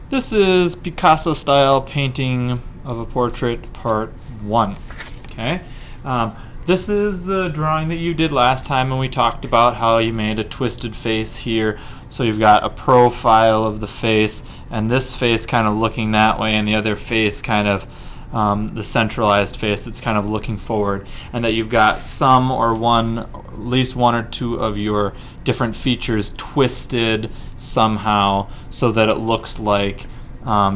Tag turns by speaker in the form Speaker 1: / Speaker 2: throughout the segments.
Speaker 1: This is Picasso style painting of a portrait part 1. Okay. This is the drawing that you did last time, and we talked about how you made a twisted face here. So you've got a profile of the face, and this face kind of looking that way, and the other face kind of the centralized face that's kind of looking forward, and that you've got some or one, at least one or two of your different features twisted somehow so that it looks like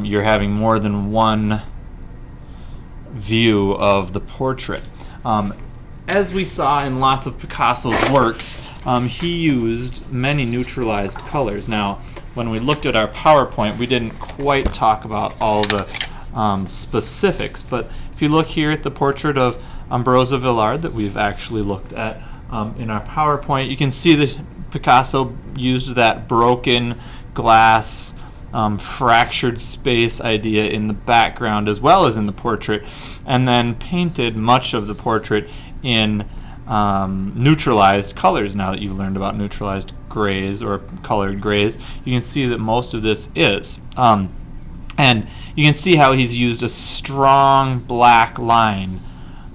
Speaker 1: you're having more than one view of the portrait. As we saw in lots of Picasso's works, he used many neutralized colors. Now, when we looked at our PowerPoint, we didn't quite talk about all the specifics, but if you look here at the portrait of Ambroise Villard that we've actually looked at in our PowerPoint, you can see that Picasso used that broken glass fractured space idea in the background as well as in the portrait, and then painted much of the portrait in neutralized colors. Now that you've learned about neutralized grays or colored grays, you can see that most of this is. And you can see how he's used a strong black line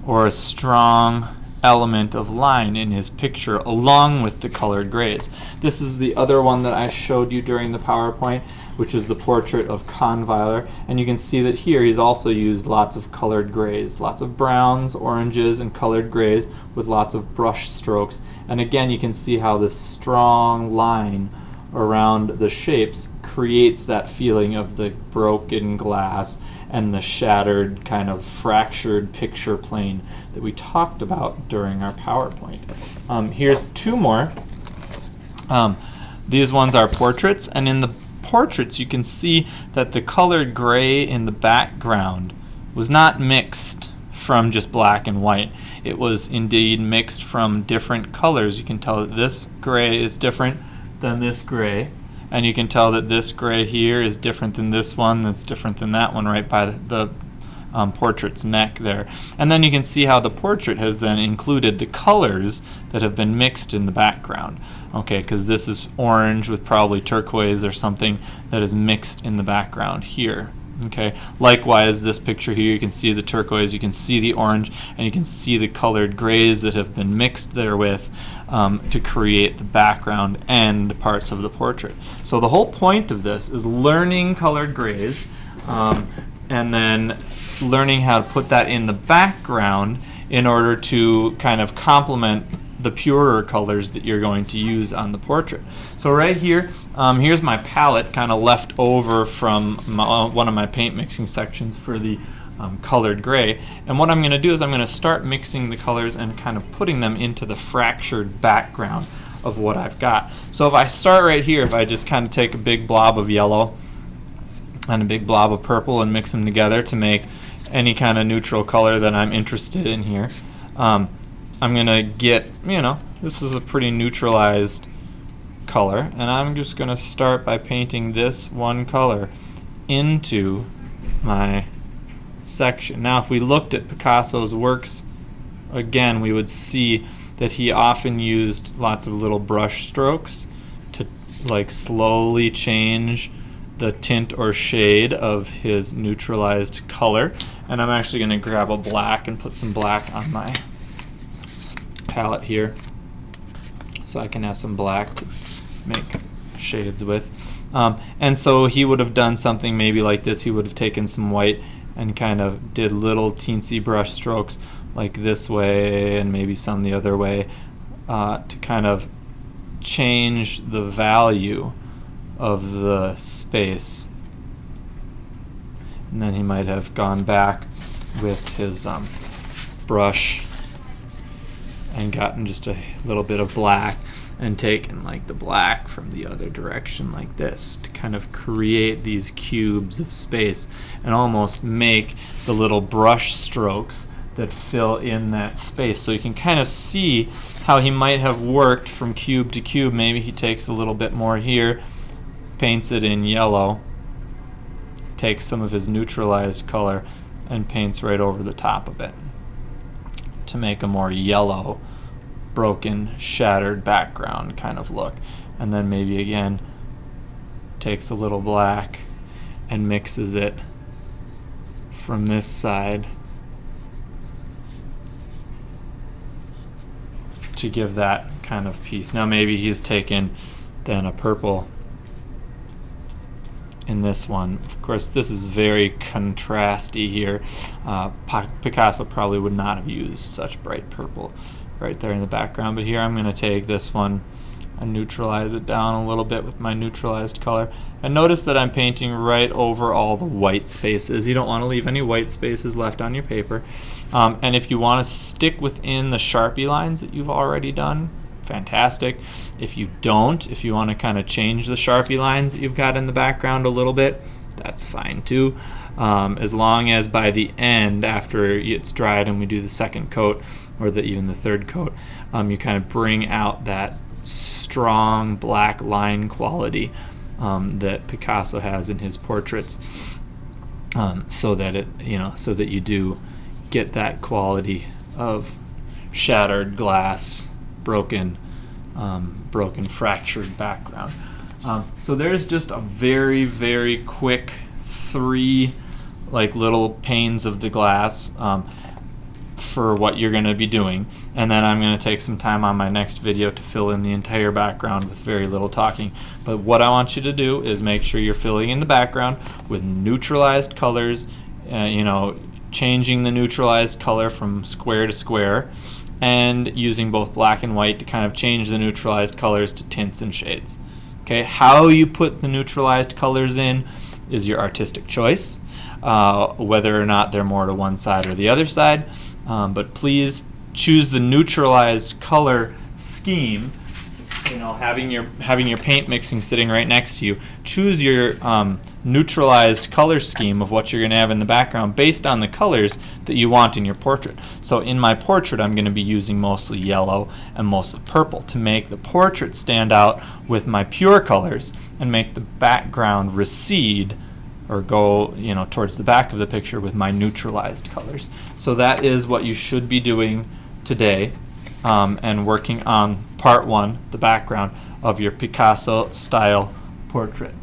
Speaker 1: or a strong element of line in his picture along with the colored grays. This is the other one that I showed you during the PowerPoint, which is the portrait of Kahnweiler, and you can see that here he's also used lots of colored grays, lots of browns, oranges, and colored grays with lots of brush strokes. And again, you can see how this strong line around the shapes creates that feeling of the broken glass and the shattered, kind of fractured picture plane that we talked about during our PowerPoint. Here's two more. These ones are portraits, and in the portraits you can see that the colored gray in the background was not mixed from just black and white. It was indeed mixed from different colors. You can tell that this gray is different than this gray, and you can tell that this gray here is different than this one, that's different than that one right by the portrait's neck there. And then you can see how the portrait has then included the colors that have been mixed in the background. Okay, because this is orange with probably turquoise or something that is mixed in the background here. Okay, likewise this picture here, you can see the turquoise, you can see the orange, and you can see the colored grays that have been mixed therewith to create the background and parts of the portrait. So the whole point of this is learning colored grays and then learning how to put that in the background in order to kind of complement the purer colors that you're going to use on the portrait. So right here, here's my palette kind of left over from one of my paint mixing sections for the colored gray. And what I'm going to do is I'm going to start mixing the colors and kind of putting them into the fractured background of what I've got. So if I start right here, if I just kind of take a big blob of yellow and a big blob of purple and mix them together to make any kind of neutral color that I'm interested in here, I'm going to get, this is a pretty neutralized color, and I'm just going to start by painting this one color into my section. Now if we looked at Picasso's works again, we would see that he often used lots of little brush strokes to like slowly change the tint or shade of his neutralized color. And I'm actually going to grab a black and put some black on my palette here so I can have some black to make shades with. And so he would have done something maybe like this. He would have taken some white and kind of did little teensy brush strokes like this way and maybe some the other way to kind of change the value of the space. And then he might have gone back with his brush and gotten just a little bit of black and taken like the black from the other direction like this to kind of create these cubes of space and almost make the little brush strokes that fill in that space. So you can kind of see how he might have worked from cube to cube. Maybe he takes a little bit more here, paints it in yellow, takes some of his neutralized color and paints right over the top of it to make a more yellow, broken, shattered background kind of look. And then maybe again takes a little black and mixes it from this side to give that kind of piece. Now maybe he's taken then a purple in this one. Of course, this is very contrasty here. Picasso probably would not have used such bright purple right there in the background, but here I'm going to take this one and neutralize it down a little bit with my neutralized color. And notice that I'm painting right over all the white spaces. You don't want to leave any white spaces left on your paper. And if you want to stick within the Sharpie lines that you've already done, fantastic. If you don't, if you want to kind of change the Sharpie lines that you've got in the background a little bit, that's fine too. As long as by the end, after it's dried and we do the second coat, or even the third coat, you kind of bring out that strong black line quality that Picasso has in his portraits, so that you do get that quality of shattered glass, broken, fractured background. So there's just a very, very quick 3 little panes of the glass for what you're going to be doing, and then I'm going to take some time on my next video to fill in the entire background with very little talking. But what I want you to do is make sure you're filling in the background with neutralized colors, changing the neutralized color from square to square, and using both black and white to kind of change the neutralized colors to tints and shades. Okay, how you put the neutralized colors in is your artistic choice, whether or not they're more to one side or the other side. But please choose the neutralized color scheme. Having your paint mixing sitting right next to you, choose your neutralized color scheme of what you're going to have in the background based on the colors that you want in your portrait. So in my portrait, I'm going to be using mostly yellow and mostly purple to make the portrait stand out with my pure colors and make the background recede or go towards the back of the picture with my neutralized colors. So that is what you should be doing today, and working on part 1, the background of your Picasso style portrait.